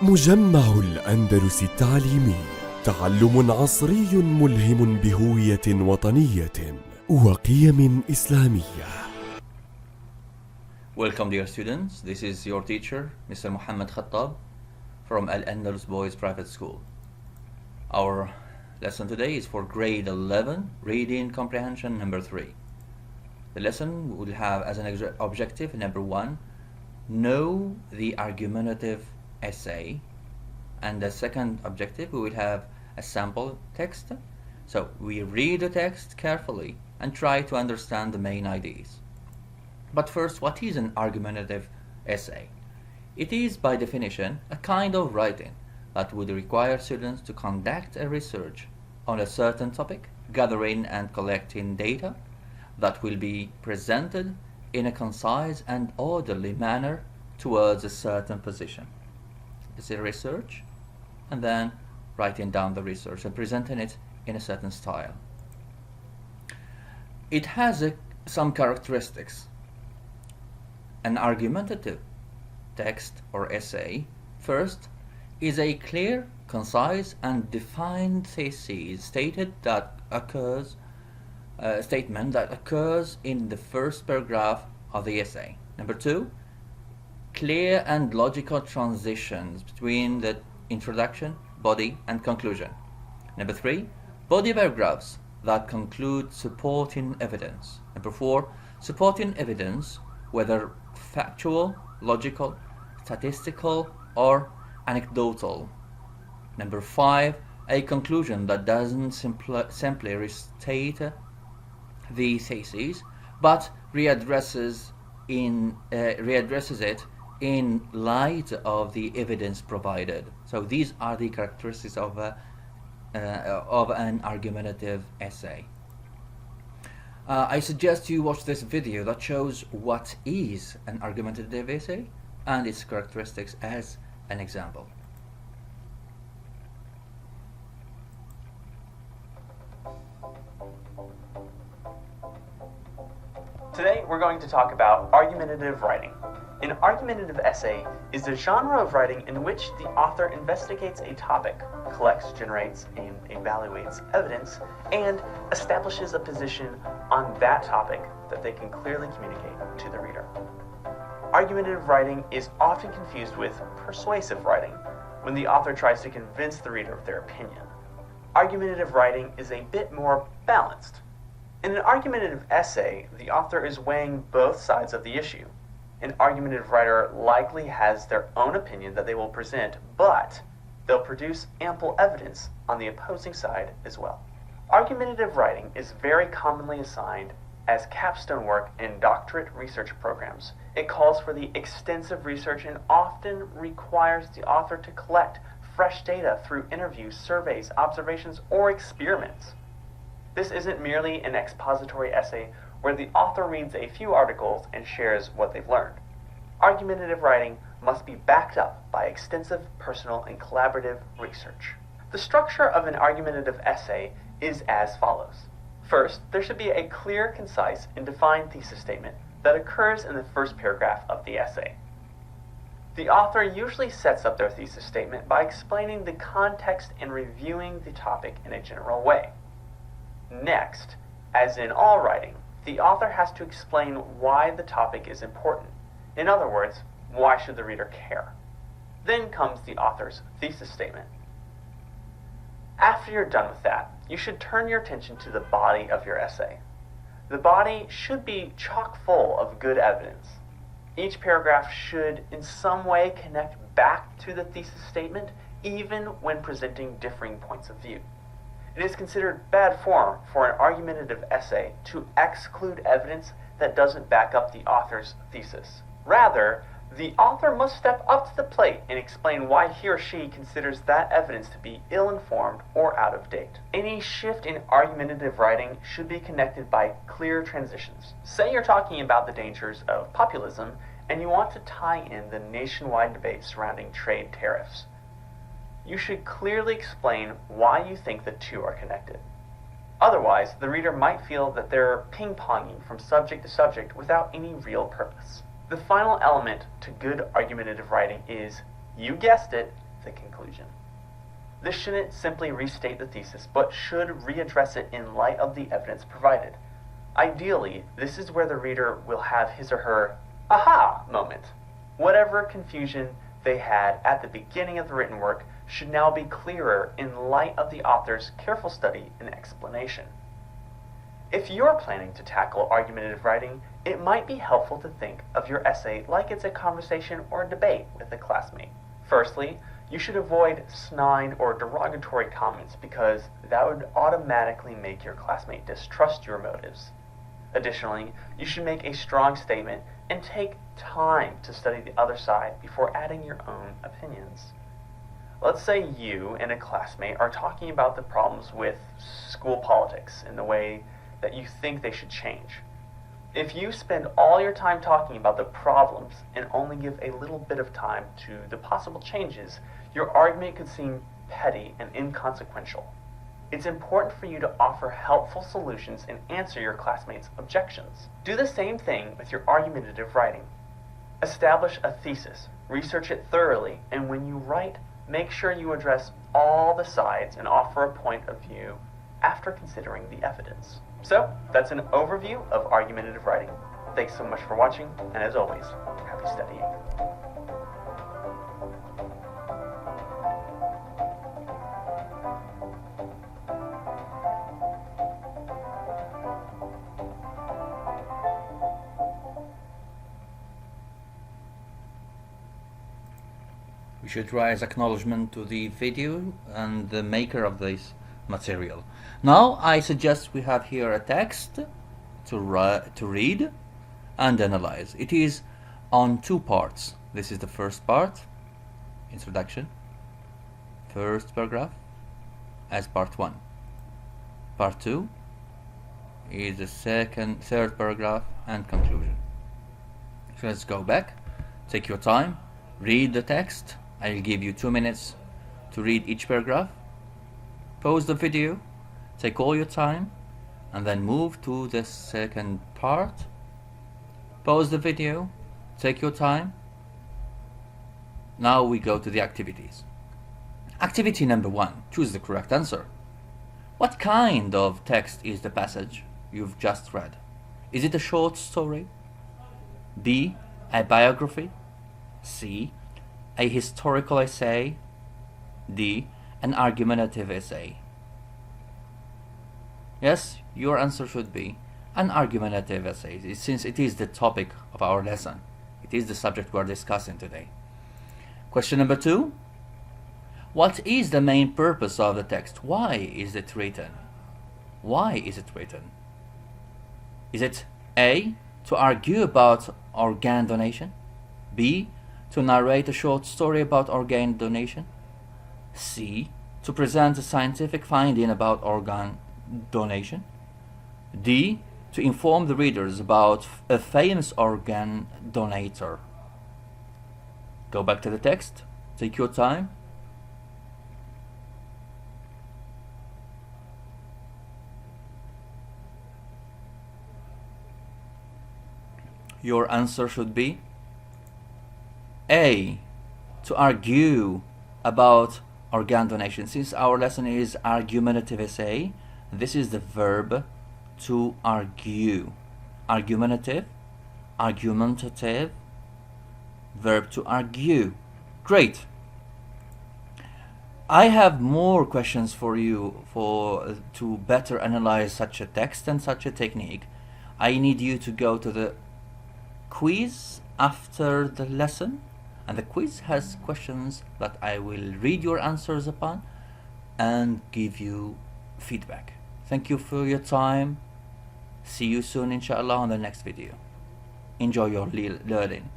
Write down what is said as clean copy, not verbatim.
مجمع الأندلس التعليمي، تعلم عصري ملهم بهوية وطنية وقيم إسلامية. Welcome dear students, this is your teacher Mr. Khattab from Al-Andalus Boys Private School. Our lesson today is for grade 11, Reading Comprehension number 3. The lesson will have as an objective number 1, know the argumentative essay, and the second objective we will have a sample text. So we read the text carefully and try to understand the main ideas. But first, what is an argumentative essay? It is by definition a kind of writing that would require students to conduct a research on a certain topic, gathering and collecting data that will be presented in a concise and orderly manner towards a certain position. It's a research and then writing down the research and presenting it in a certain style. It has some characteristics. An argumentative text or essay, first, is a clear, concise, and defined thesis statement that occurs in the first paragraph of the essay. Number 2, clear and logical transitions between the introduction, body, and conclusion. Number 3, body paragraphs that conclude supporting evidence. Number 4, supporting evidence, whether factual, logical, statistical, or anecdotal. Number 5, a conclusion that doesn't simply restate the thesis, but readdresses it in light of the evidence provided. So these are the characteristics of an argumentative essay. I suggest you watch this video that shows what is an argumentative essay and its characteristics as an example. Today we're going to talk about argumentative writing. An argumentative essay is a genre of writing in which the author investigates a topic, collects, generates, and evaluates evidence, and establishes a position on that topic that they can clearly communicate to the reader. Argumentative writing is often confused with persuasive writing, when the author tries to convince the reader of their opinion. Argumentative writing is a bit more balanced. In an argumentative essay, the author is weighing both sides of the issue. An argumentative writer likely has their own opinion that they will present, but they'll produce ample evidence on the opposing side as well. Argumentative writing is very commonly assigned as capstone work in doctorate research programs. It calls for the extensive research and often requires the author to collect fresh data through interviews, surveys, observations, or experiments. This isn't merely an expository essay where the author reads a few articles and shares what they've learned. Argumentative writing must be backed up by extensive personal and collaborative research. The structure of an argumentative essay is as follows. First, there should be a clear, concise, and defined thesis statement that occurs in the first paragraph of the essay. The author usually sets up their thesis statement by explaining the context and reviewing the topic in a general way. Next, as in all writing, the author has to explain why the topic is important. In other words, why should the reader care? Then comes the author's thesis statement. After you're done with that, you should turn your attention to the body of your essay. The body should be chock full of good evidence. Each paragraph should in some way connect back to the thesis statement, even when presenting differing points of view. It is considered bad form for an argumentative essay to exclude evidence that doesn't back up the author's thesis. Rather, the author must step up to the plate and explain why he or she considers that evidence to be ill-informed or out of date. Any shift in argumentative writing should be connected by clear transitions. Say you're talking about the dangers of populism and you want to tie in the nationwide debate surrounding trade tariffs. You should clearly explain why you think the two are connected. Otherwise, the reader might feel that they're ping-ponging from subject to subject without any real purpose. The final element to good argumentative writing is, you guessed it, the conclusion. This shouldn't simply restate the thesis, but should readdress it in light of the evidence provided. Ideally, this is where the reader will have his or her aha moment. Whatever confusion they had at the beginning of the written work should now be clearer in light of the author's careful study and explanation. If you're planning to tackle argumentative writing, it might be helpful to think of your essay like it's a conversation or a debate with a classmate. Firstly, you should avoid snide or derogatory comments because that would automatically make your classmate distrust your motives. Additionally, you should make a strong statement and take time to study the other side before adding your own opinions. Let's say you and a classmate are talking about the problems with school politics in the way that you think they should change. If you spend all your time talking about the problems and only give a little bit of time to the possible changes, your argument could seem petty and inconsequential. It's important for you to offer helpful solutions and answer your classmates' objections. Do the same thing with your argumentative writing. Establish a thesis, research it thoroughly, and when you write, make sure you address all the sides and offer a point of view after considering the evidence. So, that's an overview of argumentative writing. Thanks so much for watching, and as always, happy studying. We should raise acknowledgement to the video and the maker of this material. Now I suggest we have here a text to read and analyze. It is on two parts. This is the first part, introduction, first paragraph as part 1. Part 2 is the third paragraph and conclusion. So let's go back, take your time, read the text. I'll give you 2 minutes to read each paragraph. Pause the video, take all your time, and then move to the second part. Pause the video, take your time. Now we go to the activities. Activity number 1, choose the correct answer. What kind of text is the passage you've just read? Is it a short story? B, a biography? C, a historical essay? D, an argumentative essay? Yes, your answer should be an argumentative essay, since it is the topic of our lesson. It is the subject we're discussing today. Question number 2. What is the main purpose of the text? Why is it written? Why is it written? Is it A, to argue about organ donation? B, to narrate a short story about organ donation? C, to present a scientific finding about organ donation? D, to inform the readers about a famous organ donator? Go back to the text, take your time. Your answer should be A, to argue about organ donation. Since our lesson is argumentative essay, this is the verb to argue. Argumentative, verb to argue. Great. I have more questions for you to better analyze such a text and such a technique. I need you to go to the quiz after the lesson, and the quiz has questions that I will read your answers upon and give you feedback. Thank you for your time. See you soon, inshallah, on the next video. Enjoy your learning.